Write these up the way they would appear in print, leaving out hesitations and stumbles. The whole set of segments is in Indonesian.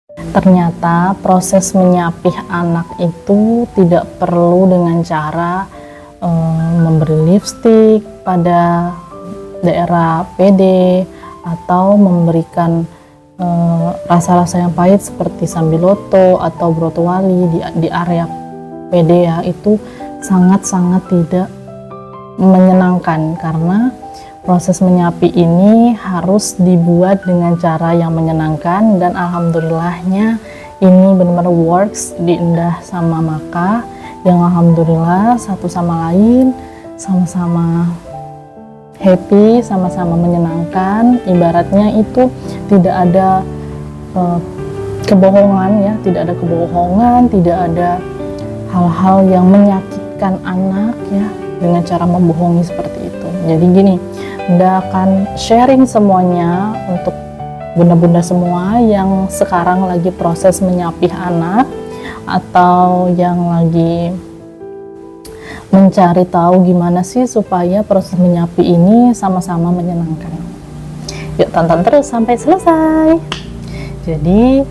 Ternyata proses menyapih anak itu tidak perlu dengan cara memberi lipstik pada daerah PD atau memberikan rasa-rasa yang pahit seperti sambiloto atau brotowali di area PD ya. Itu sangat-sangat tidak menyenangkan karena proses menyapi ini harus dibuat dengan cara yang menyenangkan, dan alhamdulillahnya ini benar-benar works di Endah sama Maka, yang alhamdulillah satu sama lain sama-sama happy, sama-sama menyenangkan. Ibaratnya itu tidak ada kebohongan ya, tidak ada kebohongan, tidak ada hal-hal yang menyakitkan anak ya dengan cara membohongi seperti itu. Jadi gini, Bunda akan sharing semuanya untuk bunda-bunda semua yang sekarang lagi proses menyapih anak atau yang lagi mencari tahu gimana sih supaya proses menyapi ini sama-sama menyenangkan. Yuk tonton terus sampai selesai. Jadi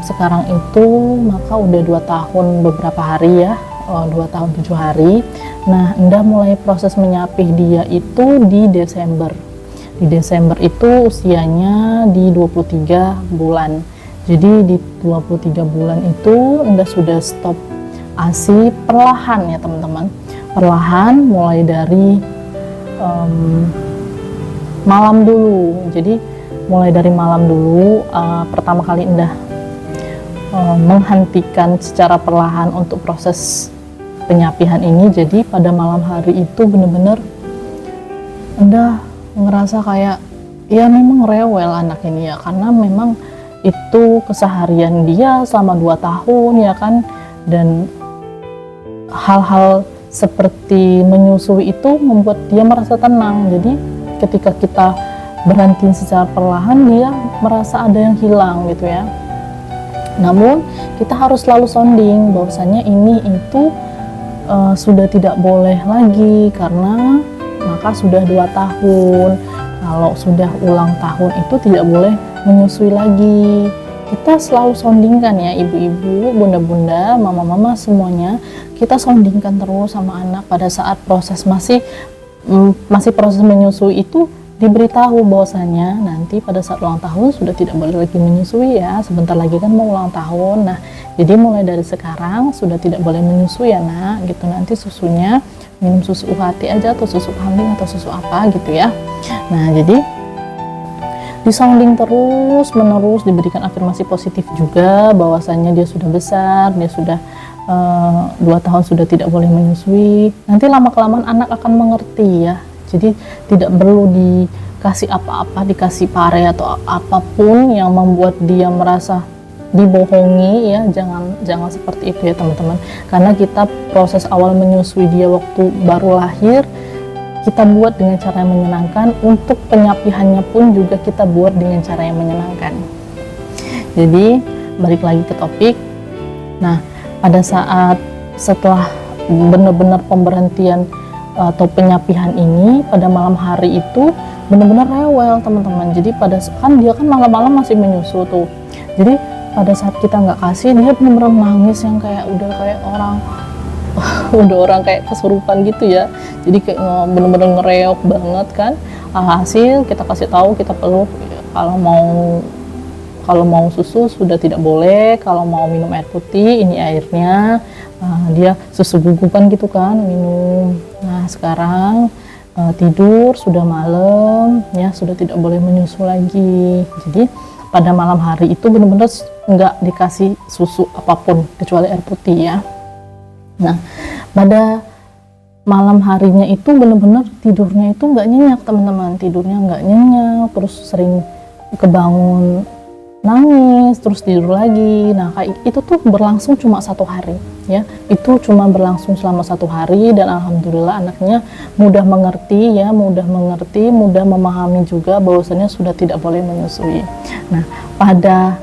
sekarang itu Maka udah 2 tahun beberapa hari ya, 2 tahun 7 hari. Nah, Endah mulai proses menyapih dia itu di Desember. Di Desember itu usianya di 23 bulan. Jadi di 23 bulan itu Endah sudah stop ASI perlahan ya teman-teman. Perlahan mulai dari malam dulu. Jadi mulai dari malam dulu pertama kali Endah menghentikan secara perlahan untuk proses penyapihan ini. Jadi pada malam hari itu bener-bener Endah ngerasa kayak ya memang rewel anak ini ya, karena memang itu keseharian dia selama 2 tahun ya kan, dan hal-hal seperti menyusui itu membuat dia merasa tenang. Jadi ketika kita berhenti secara perlahan, dia merasa ada yang hilang gitu ya. Namun kita harus selalu sounding bahwasanya ini itu sudah tidak boleh lagi karena Maka sudah 2 tahun. Kalau sudah ulang tahun itu tidak boleh menyusui lagi. Kita selalu soundingkan ya ibu-ibu, bunda-bunda, mama-mama semuanya, kita soundingkan terus sama anak pada saat proses masih proses menyusui itu, diberitahu bahwasanya nanti pada saat ulang tahun sudah tidak boleh lagi menyusui ya, sebentar lagi kan mau ulang tahun. Nah, jadi mulai dari sekarang sudah tidak boleh menyusui ya nak, gitu. Nanti susunya minum susu UHT aja atau susu kambing atau susu apa gitu ya. Nah, jadi disounding terus menerus, diberikan afirmasi positif juga bahwasanya dia sudah besar, dia sudah 2 tahun sudah tidak boleh menyusui. Nanti lama-kelamaan anak akan mengerti ya. Jadi tidak perlu dikasih apa-apa, dikasih pare atau apapun yang membuat dia merasa dibohongi ya. Jangan seperti itu ya teman-teman. Karena kita proses awal menyusui dia waktu baru lahir, kita buat dengan cara yang menyenangkan. Untuk penyapihannya pun juga kita buat dengan cara yang menyenangkan. Jadi balik lagi ke topik. Nah, pada saat setelah benar-benar pemberhentian atau penyapihan ini, pada malam hari itu benar-benar rewel teman-teman. Jadi dia kan malam-malam masih menyusu tuh. Jadi pada saat kita nggak kasih, dia benar-benar nangis yang kayak udah kayak orang kayak kesurupan gitu ya. Jadi kayak benar-benar ngereok banget kan. Alhasil kita kasih tahu, kita peluk, kalau mau susu sudah tidak boleh, kalau mau minum air putih ini airnya. Dia susu gugupan gitu kan minum. Nah sekarang tidur, sudah malam ya, sudah tidak boleh menyusu lagi. Jadi pada malam hari itu benar-benar nggak dikasih susu apapun kecuali air putih ya. Nah pada malam harinya itu benar-benar tidurnya itu nggak nyenyak teman-teman, tidurnya nggak nyenyak, terus sering kebangun nangis, terus tidur lagi. Nah kayak itu tuh berlangsung cuma 1 hari ya, itu cuma berlangsung selama 1 hari, dan alhamdulillah anaknya mudah mengerti ya, mudah memahami juga bahwasannya sudah tidak boleh menyusui. Nah pada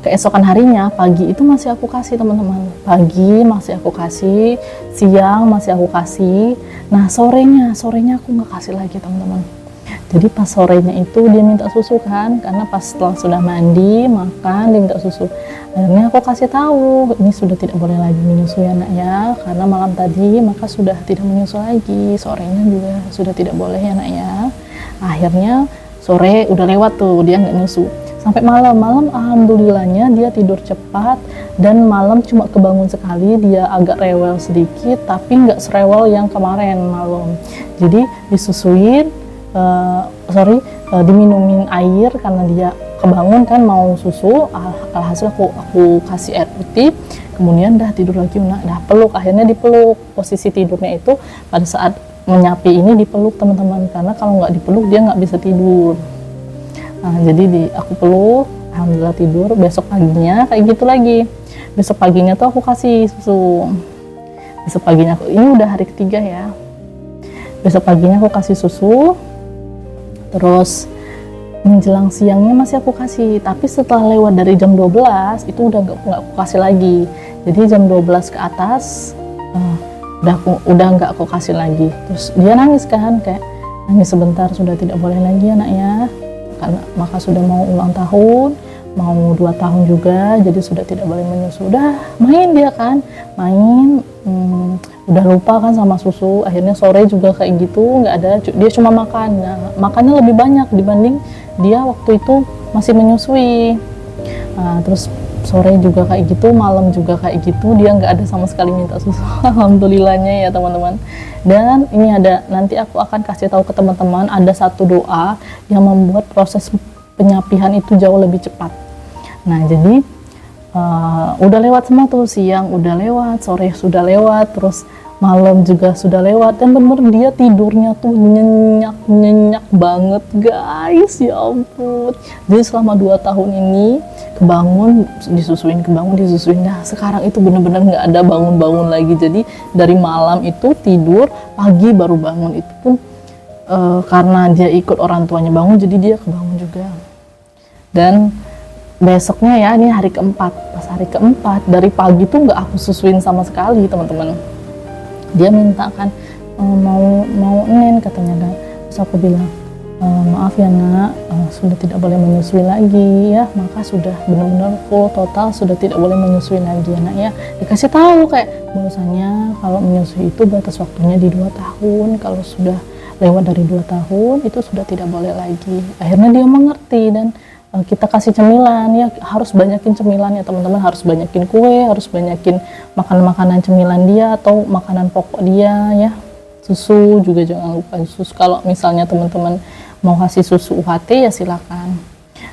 keesokan harinya pagi itu masih aku kasih teman-teman, pagi masih aku kasih, siang masih aku kasih. Nah sorenya aku nggak kasih lagi teman-teman. Jadi pas sorenya itu dia minta susu kan, karena pas setelah sudah mandi, makan, dia minta susu. Akhirnya aku kasih tahu, ini sudah tidak boleh lagi menyusui ya nak ya, karena malam tadi maka sudah tidak menyusui lagi, sorenya juga sudah tidak boleh ya nak ya. Akhirnya sore udah lewat tuh, dia nggak nyusu. Sampai malam alhamdulillahnya dia tidur cepat, dan malam cuma kebangun sekali, dia agak rewel sedikit, tapi nggak serewel yang kemarin malam. Jadi disusuin, diminumin air karena dia kebangun kan mau susu. Alhasil aku kasih air putih, kemudian dah tidur lagi dah peluk. Akhirnya dipeluk, posisi tidurnya itu pada saat menyapi ini dipeluk teman-teman, karena kalau nggak dipeluk dia nggak bisa tidur. Nah, jadi aku peluk, alhamdulillah tidur. Besok paginya kayak gitu lagi, besok paginya tuh aku kasih susu. Besok paginya ini udah hari ketiga ya, besok paginya aku kasih susu. Terus menjelang siangnya masih aku kasih, tapi setelah lewat dari jam 12 itu udah nggak aku kasih lagi. Jadi jam 12 ke atas udah nggak aku kasih lagi. Terus dia nangis kan, kayak nangis sebentar, sudah tidak boleh lagi anaknya, karena maka sudah mau ulang tahun, mau 2 tahun juga, jadi sudah tidak boleh menyusu. Udah main dia kan, udah lupa kan sama susu. Akhirnya sore juga kayak gitu, nggak ada, dia cuma makan. Nah, makannya lebih banyak dibanding dia waktu itu masih menyusui. Nah, terus sore juga kayak gitu, malam juga kayak gitu, dia nggak ada sama sekali minta susu. Alhamdulillahnya ya teman-teman. Dan ini ada, nanti aku akan kasih tahu ke teman-teman, ada satu doa yang membuat proses penyapihan itu jauh lebih cepat. Nah, jadi udah lewat semua tuh, siang udah lewat, sore sudah lewat, terus malam juga sudah lewat, dan bener dia tidurnya tuh nyenyak banget guys, ya ampun. Jadi selama 2 tahun ini kebangun disusuin, dah sekarang itu bener-bener nggak ada bangun-bangun lagi. Jadi dari malam itu tidur, pagi baru bangun. Itu pun karena dia ikut orang tuanya bangun, jadi dia kebangun juga. Dan besoknya ya, ini hari keempat, pas hari keempat dari pagi tuh nggak aku susuin sama sekali teman-teman. Dia minta kan, mau nen katanya kan. Terus aku bilang, maaf ya nak, sudah tidak boleh menyusui lagi ya, maka sudah benar-benar full total, sudah tidak boleh menyusui lagi ya nak ya. Dikasih tahu kayak bahwasanya kalau menyusui itu batas waktunya di 2 tahun, kalau sudah lewat dari 2 tahun itu sudah tidak boleh lagi. Akhirnya dia mengerti, dan kita kasih cemilan ya, harus banyakin cemilan ya teman-teman, harus banyakin kue, harus banyakin makanan cemilan dia atau makanan pokok dia ya. Susu juga jangan lupa susu, kalau misalnya teman-teman mau kasih susu UHT ya silakan.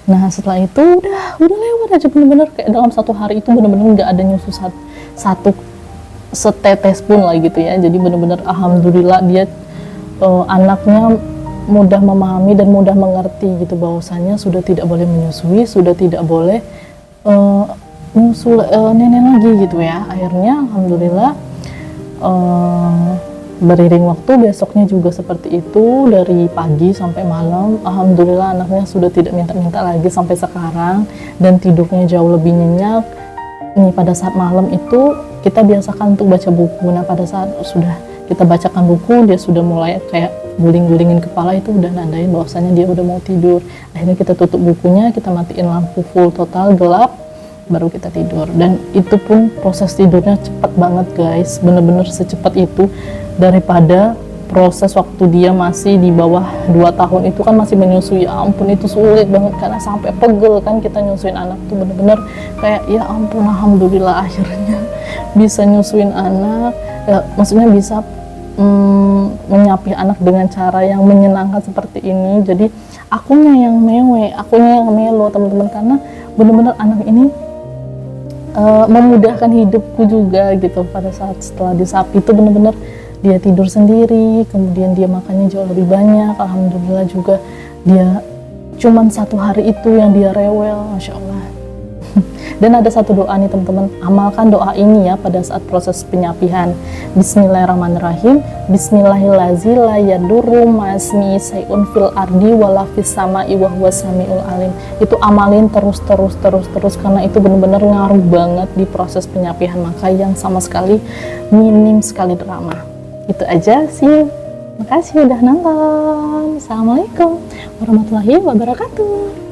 Nah setelah itu udah lewat aja, bener-bener kayak dalam 1 hari itu bener-bener nggak ada nyusu satu setetes pun lah gitu ya. Jadi bener-bener alhamdulillah dia anaknya mudah memahami dan mudah mengerti gitu, bahwasanya sudah tidak boleh menyusui, sudah tidak boleh nyusul nenek lagi gitu ya. Akhirnya alhamdulillah beriring waktu besoknya juga seperti itu, dari pagi sampai malam alhamdulillah anaknya sudah tidak minta-minta lagi sampai sekarang, dan tidurnya jauh lebih nyenyak. Ini pada saat malam itu kita biasakan untuk baca buku. Nah pada saat sudah kita bacakan buku, dia sudah mulai kayak guling-gulingin kepala, itu udah nandain bahwasanya dia udah mau tidur. Akhirnya kita tutup bukunya, kita matiin lampu full total gelap, baru kita tidur. Dan itu pun proses tidurnya cepat banget guys, bener-bener secepat itu daripada proses waktu dia masih di bawah 2 tahun itu kan masih menyusui. Ya ampun itu sulit banget, karena sampai pegel kan kita nyusuin anak tuh, bener-bener kayak ya ampun alhamdulillah akhirnya bisa nyusuin anak ya, maksudnya bisa menyapi anak dengan cara yang menyenangkan seperti ini. Jadi akunya yang melo teman-teman, karena benar-benar anak ini memudahkan hidupku juga gitu. Pada saat setelah disapi itu benar-benar dia tidur sendiri, kemudian dia makannya jauh lebih banyak. Alhamdulillah juga dia cuman 1 hari itu yang dia rewel, Masya Allah. Dan ada satu doa nih teman-teman, amalkan doa ini ya pada saat proses penyapihan. Bismillahirrahmanirrahim. Bismillahirrahmanirrahim. La yadurru ma'asmi sayun fil ardi wala fis sama'i wa huwas samiul alim. Itu amalin terus karena itu benar-benar ngaruh banget di proses penyapihan, maka yang sama sekali minim sekali drama. Itu aja sih. Makasih udah nonton. Assalamualaikum warahmatullahi wabarakatuh.